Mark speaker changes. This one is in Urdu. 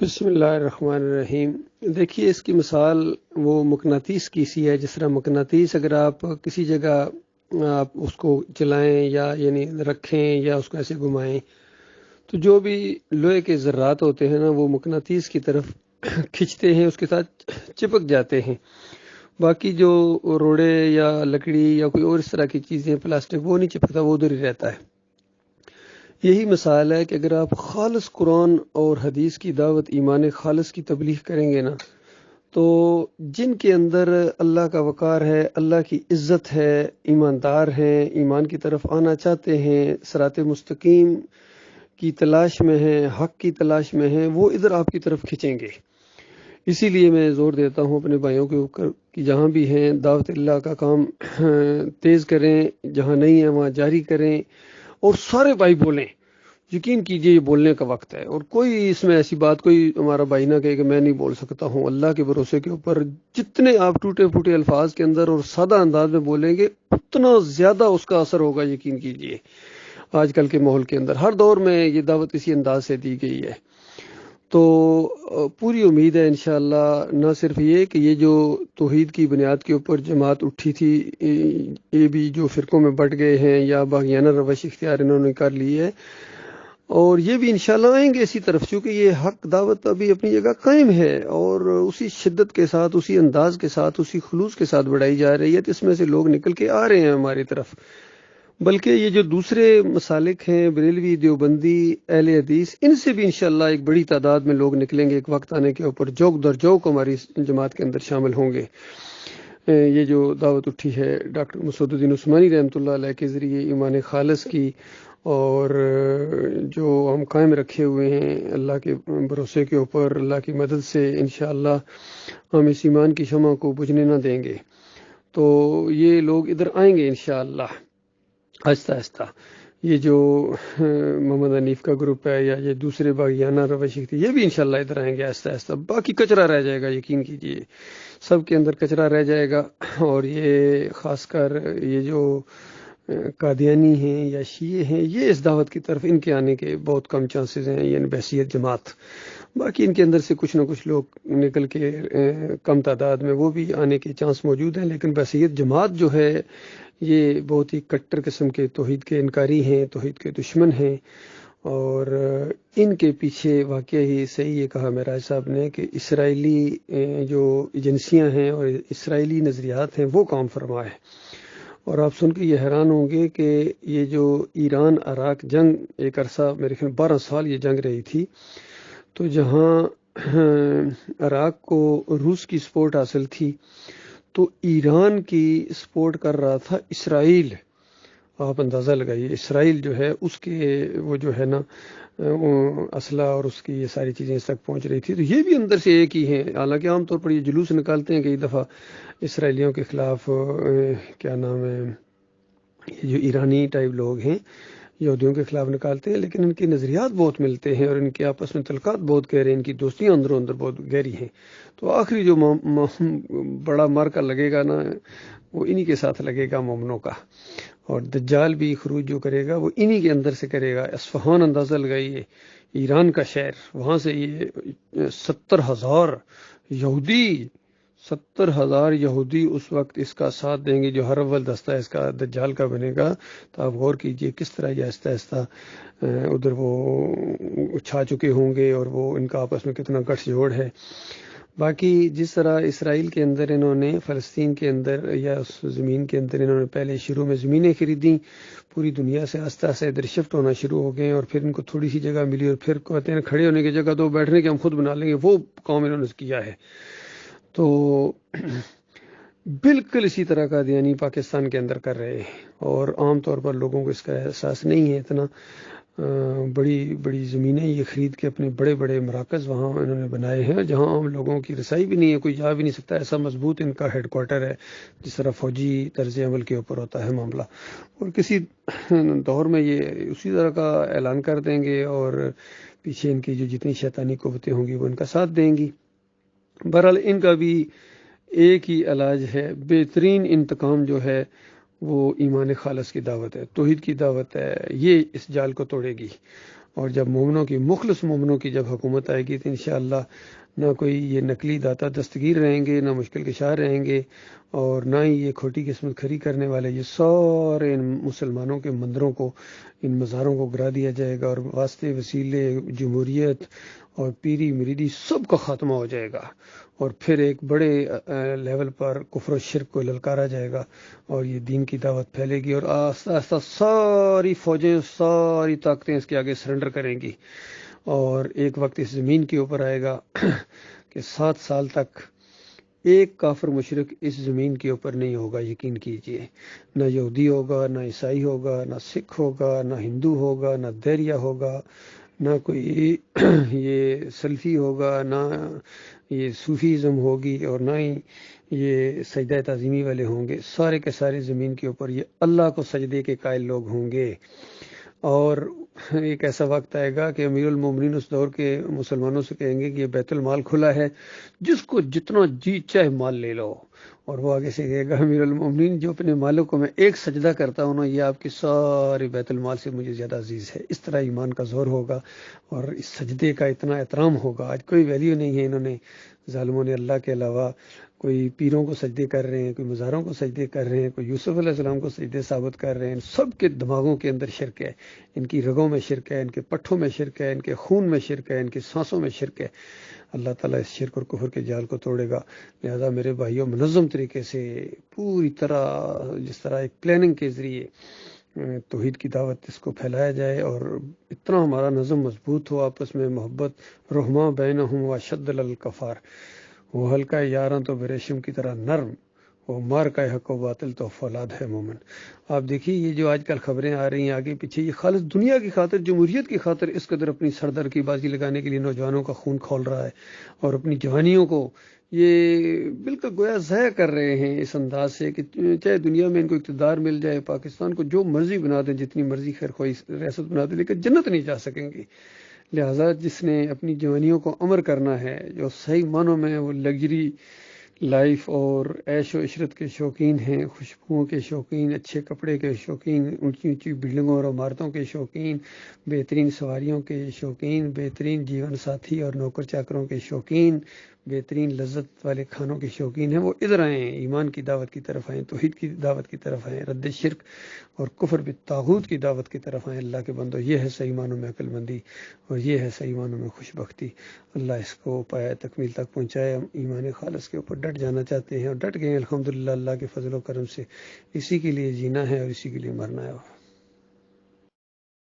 Speaker 1: بسم اللہ الرحمن الرحیم۔ دیکھیے اس کی مثال وہ مقناطیس کی سی ہے۔ جس طرح مقناطیس اگر آپ کسی جگہ آپ اس کو چلائیں یا یعنی رکھیں یا اس کو ایسے گھمائیں تو جو بھی لوہے کے ذرات ہوتے ہیں نا وہ مقناطیس کی طرف کھنچتے ہیں، اس کے ساتھ چپک جاتے ہیں۔ باقی جو روڑے یا لکڑی یا کوئی اور اس طرح کی چیزیں پلاسٹک وہ نہیں چپکتا، وہ ادھر ہی رہتا ہے۔ یہی مثال ہے کہ اگر آپ خالص قرآن اور حدیث کی دعوت، ایمان خالص کی تبلیغ کریں گے نا، تو جن کے اندر اللہ کا وقار ہے، اللہ کی عزت ہے، ایماندار ہیں، ایمان کی طرف آنا چاہتے ہیں، صراط مستقیم کی تلاش میں ہیں، حق کی تلاش میں ہیں، وہ ادھر آپ کی طرف کھنچیں گے۔ اسی لیے میں زور دیتا ہوں اپنے بھائیوں کے اوپر کہ جہاں بھی ہیں دعوت اللہ کا کام تیز کریں، جہاں نہیں ہے وہاں جاری کریں، اور سارے بھائی بولیں۔ یقین کیجئے یہ بولنے کا وقت ہے، اور کوئی اس میں ایسی بات کوئی ہمارا بھائی نہ کہے کہ میں نہیں بول سکتا ہوں۔ اللہ کے بھروسے کے اوپر جتنے آپ ٹوٹے پھوٹے الفاظ کے اندر اور سادہ انداز میں بولیں گے اتنا زیادہ اس کا اثر ہوگا، یقین کیجئے۔ آج کل کے ماحول کے اندر ہر دور میں یہ دعوت اسی انداز سے دی گئی ہے۔ تو پوری امید ہے انشاءاللہ، نہ صرف یہ کہ یہ جو توحید کی بنیاد کے اوپر جماعت اٹھی تھی، یہ بھی جو فرقوں میں بٹ گئے ہیں یا باغیانہ روش اختیار انہوں نے کر لی ہے، اور یہ بھی انشاءاللہ آئیں گے اسی طرف، چونکہ یہ حق دعوت ابھی اپنی جگہ قائم ہے اور اسی شدت کے ساتھ، اسی انداز کے ساتھ، اسی خلوص کے ساتھ بڑھائی جا رہی ہے، تو اس میں سے لوگ نکل کے آ رہے ہیں ہماری طرف۔ بلکہ یہ جو دوسرے مسالک ہیں، بریلوی، دیوبندی، اہل حدیث، ان سے بھی انشاءاللہ ایک بڑی تعداد میں لوگ نکلیں گے ایک وقت آنے کے اوپر، جوک در جوک ہماری جماعت کے اندر شامل ہوں گے۔ یہ جو دعوت اٹھی ہے ڈاکٹر مسعود الدین عثمانی رحمۃ اللہ علیہ کے ذریعے ایمان خالص کی، اور جو ہم قائم رکھے ہوئے ہیں اللہ کے بھروسے کے اوپر، اللہ کی مدد سے انشاءاللہ ہم اس ایمان کی شمع کو بجھنے نہ دیں گے، تو یہ لوگ ادھر آئیں گے انشاءاللہ آہستہ آہستہ۔ یہ جو محمد حنیف کا گروپ ہے یا یہ دوسرے باغیانہ روش تھے، یہ بھی انشاءاللہ ادھر آئیں گے آہستہ آہستہ۔ باقی کچرا رہ جائے گا، یقین کیجئے سب کے اندر کچرا رہ جائے گا، اور یہ خاص کر یہ جو قادیانی ہیں یا شیعہ ہیں، یہ اس دعوت کی طرف ان کے آنے کے بہت کم چانسز ہیں، یعنی بحیثیت جماعت۔ باقی ان کے اندر سے کچھ نہ کچھ لوگ نکل کے کم تعداد میں وہ بھی آنے کے چانس موجود ہیں، لیکن بحیثیت جماعت جو ہے یہ بہت ہی کٹر قسم کے توحید کے انکاری ہیں، توحید کے دشمن ہیں، اور ان کے پیچھے واقعہ ہی صحیح یہ کہا معراج صاحب نے کہ اسرائیلی جو ایجنسیاں ہیں اور اسرائیلی نظریات ہیں وہ کام فرما ہے۔ اور آپ سن کے یہ حیران ہوں گے کہ یہ جو ایران عراق جنگ ایک عرصہ، میرے خیال 12 سال یہ جنگ رہی تھی، تو جہاں عراق کو روس کی سپورٹ حاصل تھی تو ایران کی سپورٹ کر رہا تھا اسرائیل۔ آپ اندازہ لگائیے، اسرائیل جو ہے اس کے وہ جو ہے نا اسلحہ اور اس کی یہ ساری چیزیں اس تک پہنچ رہی تھی، تو یہ بھی اندر سے ایک ہی ہیں۔ حالانکہ عام طور پر یہ جلوس نکالتے ہیں کئی دفعہ اسرائیلیوں کے خلاف، کیا نام ہے، یہ جو ایرانی ٹائپ لوگ ہیں یہودیوں کے خلاف نکالتے ہیں، لیکن ان کے نظریات بہت ملتے ہیں اور ان کے آپس میں تعلقات بہت گہرے ہیں، ان کی دوستیاں اندر اندر بہت گہری ہیں۔ تو آخری جو بڑا مارکا لگے گا نا وہ انہی کے ساتھ لگے گا، مومنوں کا، اور دجال بھی خروج جو کرے گا وہ انہی کے اندر سے کرے گا۔ اصفہان اندازہ لگائیے، ایران کا شہر، وہاں سے یہ 70,000 یہودی، 70,000 یہودی اس وقت اس کا ساتھ دیں گے، جو ہر اول دستہ اس کا دجال کا بنے گا۔ تو آپ غور کیجئے کس طرح یہ آہستہ آہستہ ادھر وہ چھا چکے ہوں گے، اور وہ ان کا آپس میں کتنا گٹھ جوڑ ہے۔ باقی جس طرح اسرائیل کے اندر انہوں نے، فلسطین کے اندر یا اس زمین کے اندر انہوں نے پہلے شروع میں زمینیں خریدیں، پوری دنیا سے آہستہ آہستہ ادھر شفٹ ہونا شروع ہو گئے، اور پھر ان کو تھوڑی سی جگہ ملی اور پھر کہتے ہیں کھڑے ہونے کی جگہ دو، بیٹھنے کے ہم خود بنا لیں گے، وہ کام انہوں نے کیا ہے۔ تو بالکل اسی طرح کا قادیانی پاکستان کے اندر کر رہے ہیں، اور عام طور پر لوگوں کو اس کا احساس نہیں ہے اتنا۔ بڑی بڑی زمینیں یہ خرید کے اپنے بڑے بڑے مراکز وہاں انہوں نے بنائے ہیں، جہاں عام لوگوں کی رسائی بھی نہیں ہے، کوئی جا بھی نہیں سکتا، ایسا مضبوط ان کا ہیڈ کوارٹر ہے، جس طرح فوجی طرز عمل کے اوپر ہوتا ہے معاملہ۔ اور کسی دور میں یہ اسی طرح کا اعلان کر دیں گے، اور پیچھے ان کی جو جتنی شیطانی قوتیں ہوں گی وہ ان کا ساتھ دیں گی۔ بہرحال ان کا بھی ایک ہی علاج ہے، بہترین انتقام جو ہے وہ ایمان خالص کی دعوت ہے، توحید کی دعوت ہے، یہ اس جال کو توڑے گی۔ اور جب مومنوں کی مخلص مومنوں کی جب حکومت آئے گی تو انشاءاللہ نہ کوئی یہ نقلی داتا دستگیر رہیں گے، نہ مشکل کشا رہیں گے، اور نہ ہی یہ کھوٹی قسمت کھری کرنے والے، یہ سارے ان مسلمانوں کے مندروں کو، ان مزاروں کو گرا دیا جائے گا، اور واسطے وسیلے جمہوریت اور پیری مریدی سب کا خاتمہ ہو جائے گا، اور پھر ایک بڑے لیول پر کفر و شرک کو للکارا جائے گا، اور یہ دین کی دعوت پھیلے گی، اور آہستہ آہستہ ساری فوجیں، ساری طاقتیں اس کے آگے سرنڈر کریں گی، اور ایک وقت اس زمین کے اوپر آئے گا کہ 7 سال تک ایک کافر مشرک اس زمین کے اوپر نہیں ہوگا، یقین کیجئے، نہ یہودی ہوگا، نہ عیسائی ہوگا، نہ سکھ ہوگا، نہ ہندو ہوگا، نہ دیریا ہوگا، نہ کوئی یہ سلفی ہوگا، نہ یہ صوفیزم ہوگی، اور نہ ہی یہ سجدہ تعظیمی والے ہوں گے، سارے کے سارے زمین کے اوپر یہ اللہ کو سجدے کے قائل لوگ ہوں گے۔ اور ایک ایسا وقت آئے گا کہ امیر المومنین اس دور کے مسلمانوں سے کہیں گے کہ یہ بیت المال کھلا ہے، جس کو جتنا جی چاہے مال لے لو، اور وہ آگے سے کہے گا امیر المومنین جو اپنے مالوں کو میں ایک سجدہ کرتا ہوں نا، یہ آپ کی ساری بیت المال سے مجھے زیادہ عزیز ہے۔ اس طرح ایمان کا زور ہوگا، اور اس سجدے کا اتنا احترام ہوگا۔ آج کوئی ویلیو نہیں ہے، انہوں نے ظالموں نے اللہ کے علاوہ کوئی پیروں کو سجدے کر رہے ہیں، کوئی مزاروں کو سجدے کر رہے ہیں، کوئی یوسف علیہ السلام کو سجدے ثابت کر رہے ہیں، ان سب کے دماغوں کے اندر شرک ہے، ان کی رگوں میں شرک ہے، ان کے پٹھوں میں شرک ہے، ان کے خون میں شرک ہے، ان کی سانسوں میں شرک ہے۔ اللہ تعالیٰ اس شرک اور کفر کے جال کو توڑے گا۔ لہذا میرے بھائیوں، منظم طریقے سے پوری طرح، جس طرح ایک پلاننگ کے ذریعے توحید کی دعوت اس کو پھیلایا جائے، اور اتنا ہمارا نظم مضبوط ہو، آپس میں محبت، رحماں بینہم واشد الکفار، وہ ہلکا یاراں تو بریشم کی طرح نرم، وہ مار کا حق و باطل تو فولاد ہے مومن۔ آپ دیکھیے یہ جو آج کل خبریں آ رہی ہیں آگے پیچھے، یہ خالص دنیا کی خاطر، جمہوریت کی خاطر اس قدر اپنی سردر کی بازی لگانے کے لیے نوجوانوں کا خون کھول رہا ہے، اور اپنی جوانیوں کو یہ بالکل گویا ضائع کر رہے ہیں اس انداز سے کہ چاہے دنیا میں ان کو اقتدار مل جائے، پاکستان کو جو مرضی بنا دیں، جتنی مرضی خیر خواہ ریاست بنا دیں، لیکن جنت نہیں جا سکیں گے۔ لہذا جس نے اپنی جوانیوں کو امر کرنا ہے، جو صحیح معنوں میں وہ لگژری لائف اور عیش و عشرت کے شوقین ہیں، خوشبوؤں کے شوقین، اچھے کپڑے کے شوقین، اونچی اونچی بلڈنگوں اور عمارتوں کے شوقین، بہترین سواریوں کے شوقین، بہترین جیون ساتھی اور نوکر چاکروں کے شوقین، بہترین لذت والے کھانوں کے شوقین ہیں، وہ ادھر آئیں، ایمان کی دعوت کی طرف آئیں، توحید کی دعوت کی طرف آئیں، رد شرک اور کفر بالطاغوت کی دعوت کی طرف آئیں۔ اللہ کے بندو، یہ ہے صحیح معنوں میں عقل مندی، اور یہ ہے صحیح معنوں میں خوش بختی۔ اللہ اس کو پایا تکمیل تک پہنچائے۔ ہم ایمان خالص کے اوپر ڈٹ جانا چاہتے ہیں، اور ڈٹ گئے الحمدللہ اللہ کے فضل و کرم سے۔ اسی کے لیے جینا ہے اور اسی کے لیے مرنا ہے۔